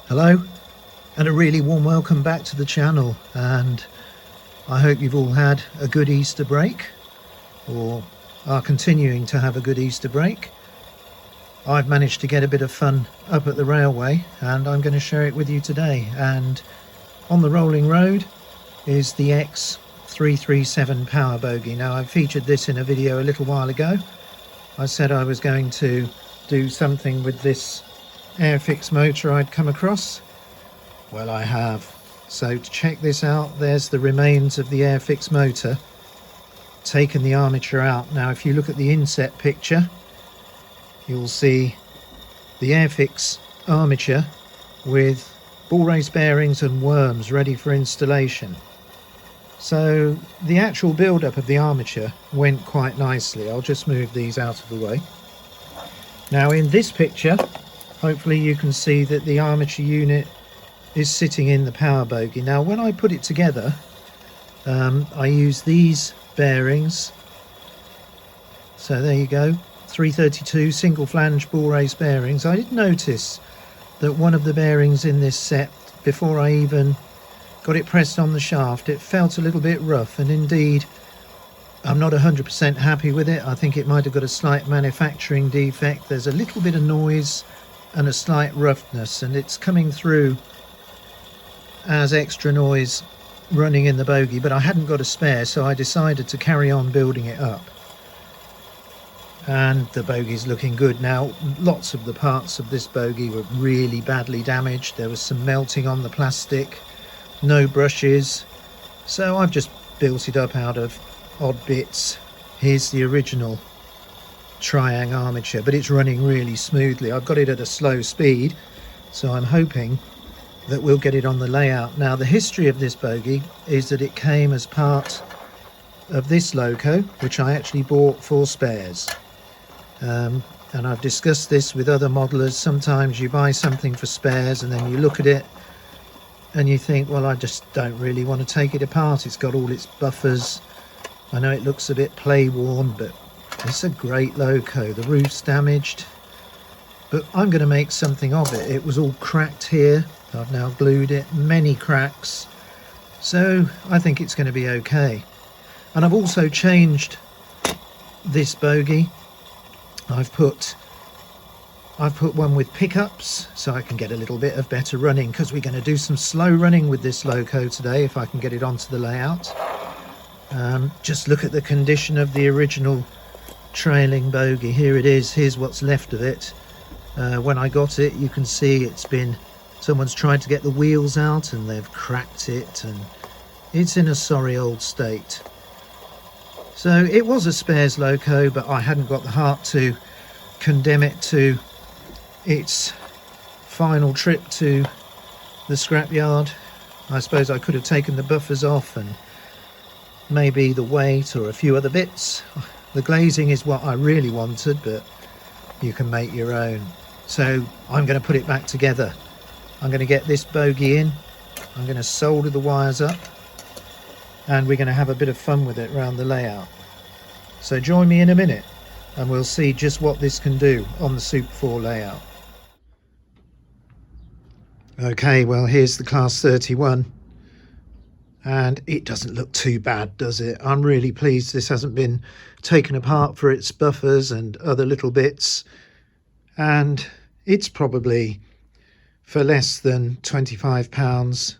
Hello and a really warm welcome back to the channel, and I hope you've all had a good Easter break or are continuing to have a good Easter break. I've managed to get a bit of fun up at the railway and I'm going to share it with you today. And on the rolling road is the X.337 power bogie. Now, I featured this in a video a little while ago. I said I was going to do something with this Airfix motor I'd come across. Well, I have. So to check this out, there's the remains of the Airfix motor, taken the armature out. Now if you look at the inset picture, you'll see the Airfix armature with ball race bearings and worms ready for installation. So the actual build-up of the armature went quite nicely. I'll just move these out of the way. Now in this picture, hopefully you can see that the armature unit is sitting in the power bogie. Now when I put it together, I used these bearings. So there you go, 332 single flange ball race bearings. I did notice that one of the bearings in this set, before I even got it pressed on the shaft, it felt a little bit rough, and indeed I'm not 100% happy with it. I think it might have got a slight manufacturing defect. There's a little bit of noise and a slight roughness, and it's coming through as extra noise running in the bogie, but I hadn't got a spare, so I decided to carry on building it up. And the bogey's looking good now. Lots of the parts of this bogie were really badly damaged. There was some melting on the plastic, no brushes, so I've just built it up out of odd bits. Here's the original triang armature, but it's running really smoothly. I've got it at a slow speed, so I'm hoping that we'll get it on the layout. Now the history of this bogie is that it came as part of this Loco, which I actually bought for spares. And I've discussed this with other modelers. Sometimes you buy something for spares and then you look at it and you think, well, I just don't really want to take it apart. It's got all its buffers. I know it looks a bit play worn, but it's a great Loco. The roof's damaged, but I'm going to make something of it. It was all cracked here. I've now glued it, many cracks, so I think it's going to be okay. And I've also changed this bogie. I've put one with pickups so I can get a little bit of better running, because we're going to do some slow running with this Loco today if I can get it onto the layout. Just look at the condition of the original trailing bogie. Here it is. Here's what's left of it. When I got it, you can see someone's tried to get the wheels out and they've cracked it, and it's in a sorry old state. So it was a spares Loco, but I hadn't got the heart to condemn it to its final trip to the scrapyard. I suppose I could have taken the buffers off and maybe the weight or a few other bits. The glazing is what I really wanted, but you can make your own. So I'm going to put it back together. I'm going to get this bogie in, I'm going to solder the wires up, and we're going to have a bit of fun with it around the layout. So join me in a minute and we'll see just what this can do on the Super 4 layout. Okay, well here's the Class 31. And it doesn't look too bad, does it? I'm really pleased this hasn't been taken apart for its buffers and other little bits. And it's probably, for less than £25,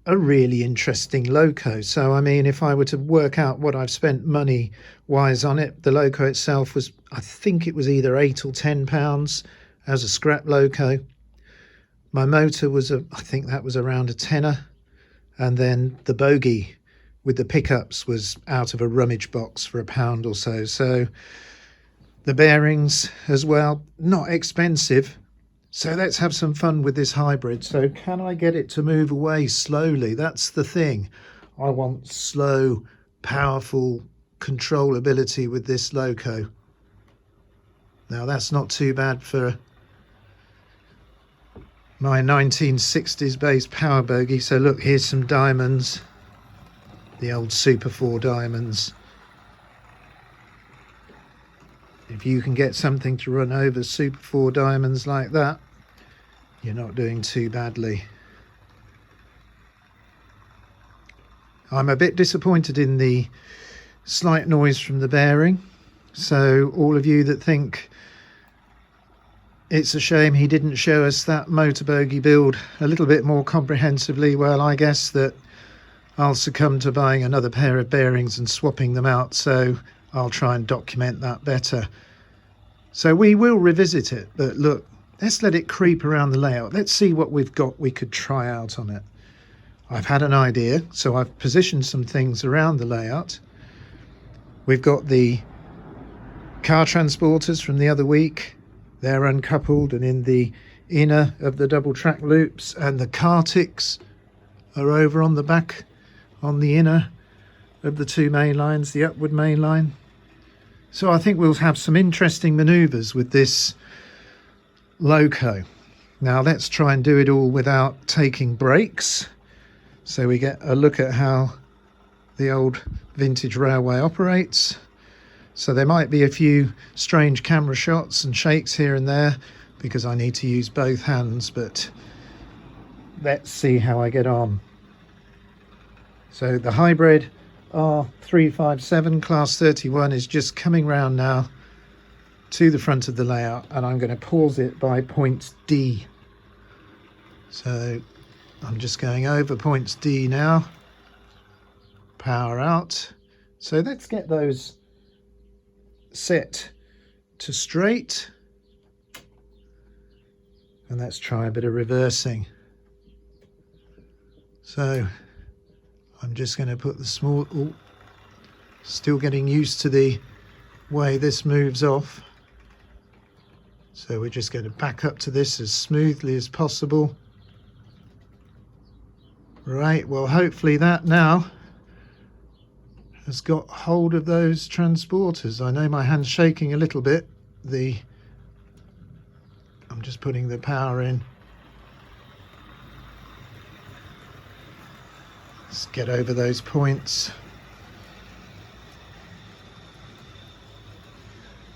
a really interesting Loco. So I mean, if I were to work out what I've spent money wise on it, the Loco itself was, I think it was either £8 or £10 as a scrap Loco. My motor was I think that was around a tenner. And then the bogie with the pickups was out of a rummage box for £1 or so. So the bearings as well, not expensive. So let's have some fun with this hybrid. So can I get it to move away slowly? That's the thing. I want slow, powerful controllability with this Loco. Now that's not too bad for my 1960s based power bogie. So look, here's some diamonds, the old Super 4 diamonds. If you can get something to run over Super 4 diamonds like that, you're not doing too badly. I'm a bit disappointed in the slight noise from the bearing, so all of you that think it's a shame he didn't show us that motor bogey build a little bit more comprehensively, well, I guess that I'll succumb to buying another pair of bearings and swapping them out, so I'll try and document that better. So we will revisit it, but look, let's let it creep around the layout. Let's see what we've got we could try out on it. I've had an idea, so I've positioned some things around the layout. We've got the car transporters from the other week. They're uncoupled and in the inner of the double track loops, and the car ticks are over on the back, on the inner of the two main lines, the upward main line. So I think we'll have some interesting manoeuvres with this Loco. Now let's try and do it all without taking breaks, so we get a look at how the old vintage railway operates. So there might be a few strange camera shots and shakes here and there because I need to use both hands, but let's see how I get on. So the hybrid X.337 class 31 is just coming round now to the front of the layout, and I'm going to pause it by points D. So I'm just going over points D now. Power out. So let's get those set to straight, and let's try a bit of reversing. So I'm just going to put the small, still getting used to the way this moves off, so we're just going to back up to this as smoothly as possible. Right, well hopefully that now has got hold of those transporters. I know my hand's shaking a little bit. I'm just putting the power in. Let's get over those points.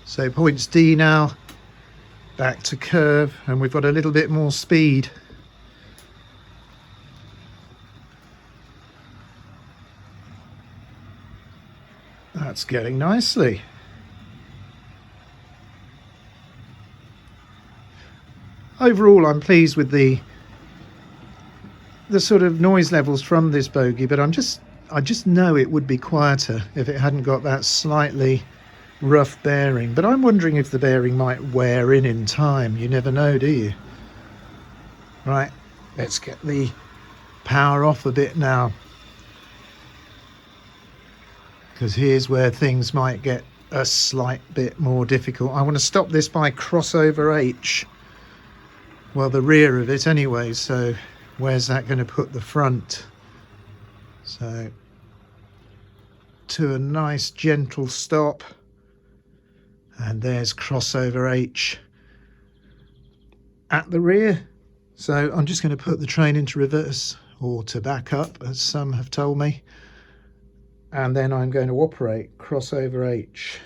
So points D now, back to curve, and we've got a little bit more speed. That's getting nicely. Overall, I'm pleased with the sort of noise levels from this bogey, but I just know it would be quieter if it hadn't got that slightly rough bearing. But I'm wondering if the bearing might wear in time. You never know, do you? Right, let's get the power off a bit now, because here's where things might get a slight bit more difficult. I want to stop this by crossover H. Well, the rear of it anyway, so where's that going to put the front? So to a nice gentle stop, and there's crossover H at the rear. So I'm just going to put the train into reverse, or to back up, as some have told me, and then I'm going to operate crossover H.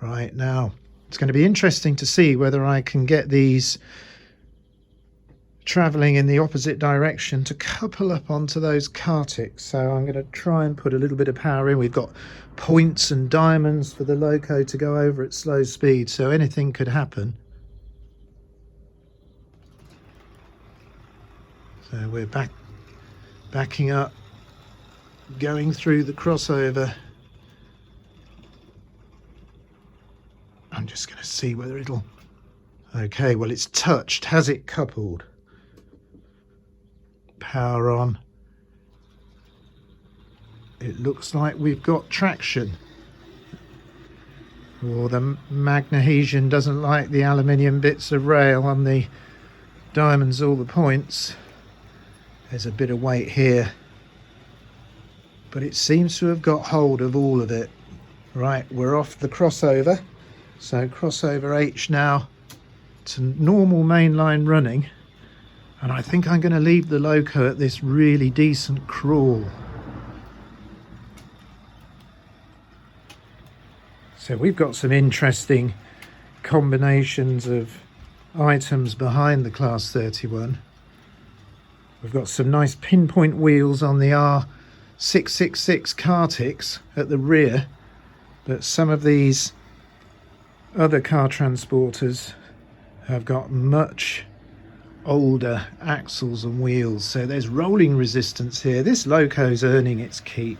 Right, now it's going to be interesting to see whether I can get these travelling in the opposite direction to couple up onto those car ticks. So I'm going to try and put a little bit of power in. We've got points and diamonds for the Loco to go over at slow speed, so anything could happen. So we're backing up, going through the crossover. I'm just going to see whether it'll... Okay, well, it's touched. Has it coupled? Power on. It looks like we've got traction. Or the Magnesian doesn't like the aluminium bits of rail on the diamonds, all the points. There's a bit of weight here, but it seems to have got hold of all of it. Right, we're off the crossover. So crossover H now to normal mainline running, and I think I'm going to leave the Loco at this really decent crawl. So we've got some interesting combinations of items behind the Class 31. We've got some nice pinpoint wheels on the R666 Cartix at the rear, but some of these other car transporters have got much older axles and wheels, so there's rolling resistance here. This Loco's earning its keep.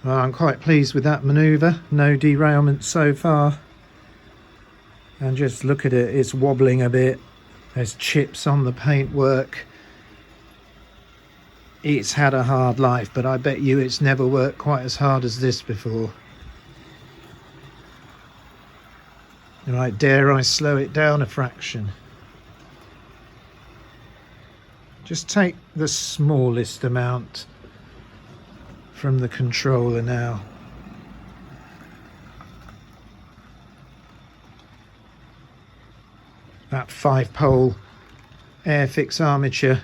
Well, I'm quite pleased with that manoeuvre, no derailment so far. And just look at it, it's wobbling a bit, there's chips on the paintwork. It's had a hard life, but I bet you it's never worked quite as hard as this before. Right, dare I slow it down a fraction? Just take the smallest amount from the controller now. That 5-pole Airfix armature,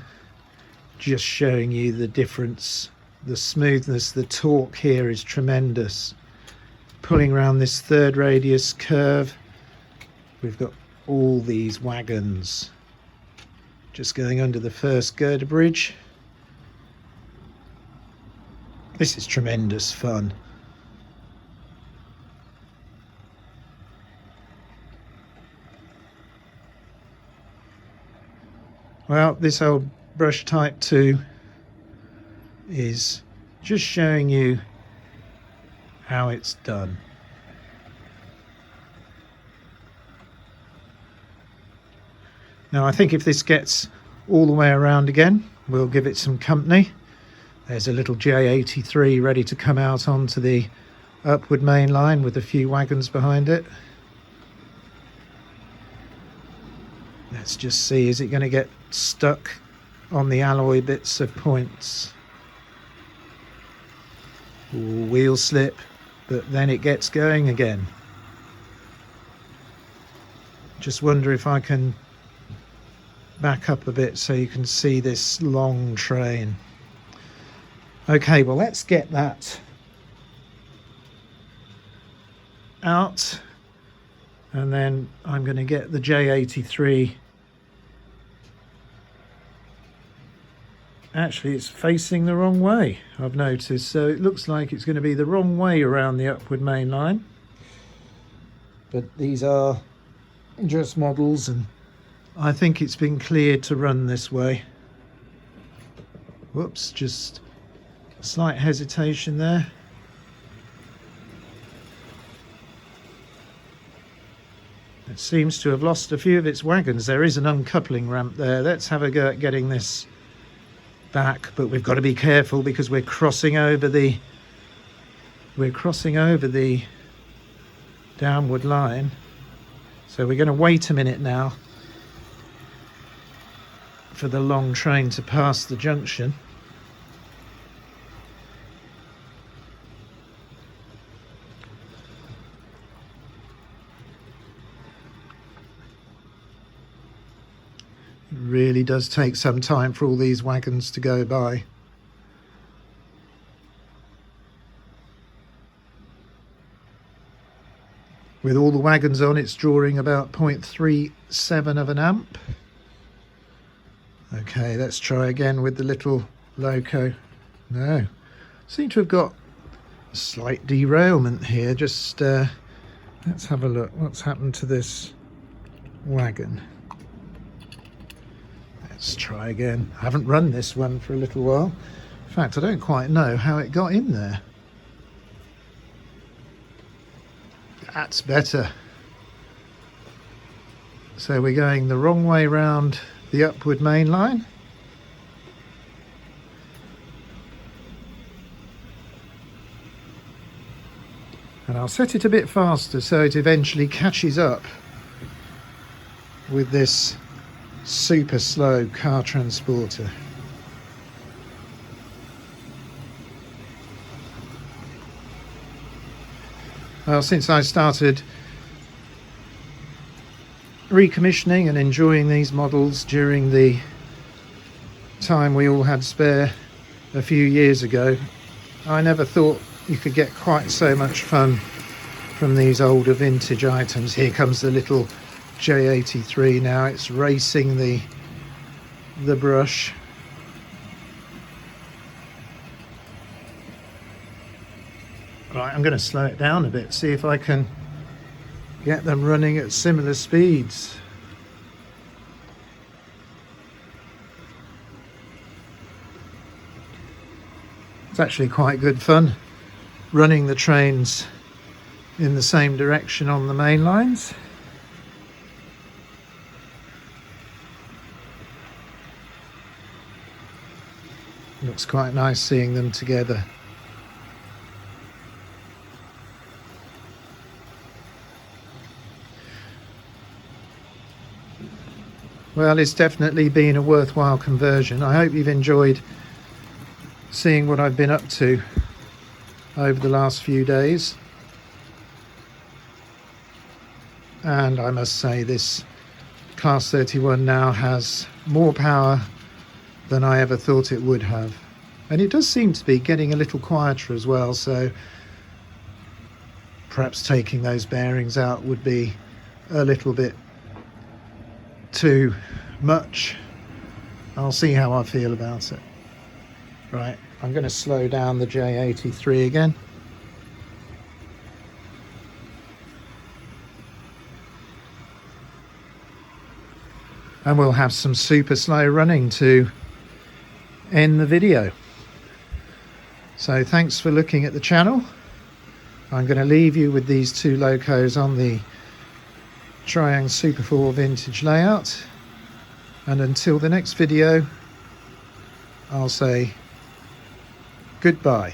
just showing you the difference. The smoothness, the torque here is tremendous. Pulling around this third radius curve, we've got all these wagons. Just going under the first girder bridge. This is tremendous fun. Well, this old brush type 2 is just showing you how it's done. Now I think if this gets all the way around again, we'll give it some company. There's a little J83 ready to come out onto the upward main line with a few wagons behind it. Let's just see, is it going to get stuck on the alloy bits of points? Ooh, wheel slip, but then it gets going again. Just wonder if I can back up a bit so you can see this long train. Okay, well, let's get that out, and then I'm going to get the J83. Actually, it's facing the wrong way, I've noticed, so it looks like it's going to be the wrong way around the upward main line. But these are just models, and I think it's been cleared to run this way. Whoops, just slight hesitation there. It seems to have lost a few of its wagons. There is an uncoupling ramp there. Let's have a go at getting this back, but we've got to be careful because we're crossing over the downward line. So we're going to wait a minute now for the long train to pass the junction. It really does take some time for all these wagons to go by. With all the wagons on, it's drawing about 0.37 of an amp. Okay, let's try again with the little Loco. No, seem to have got a slight derailment here. Just let's have a look. What's happened to this wagon? Let's try again. I haven't run this one for a little while. In fact, I don't quite know how it got in there. That's better. So we're going the wrong way round the upward main line. And I'll set it a bit faster so it eventually catches up with this super slow car transporter. Well, since I started recommissioning and enjoying these models during the time we all had spare a few years ago, I never thought you could get quite so much fun from these older vintage items. Here comes the little J83 now. It's racing the brush. Right, I'm going to slow it down a bit, see if I can get them running at similar speeds. It's actually quite good fun running the trains in the same direction on the main lines. Looks quite nice seeing them together. Well, it's definitely been a worthwhile conversion. I hope you've enjoyed seeing what I've been up to over the last few days. And I must say, this Class 31 now has more power than I ever thought it would have. And it does seem to be getting a little quieter as well, so perhaps taking those bearings out would be a little bit too much. I'll see how I feel about it. Right, I'm going to slow down the J83 again. And we'll have some super slow running to end the video. So thanks for looking at the channel. I'm going to leave you with these two Locos on the Triang Super 4 vintage layout, and until the next video, I'll say goodbye.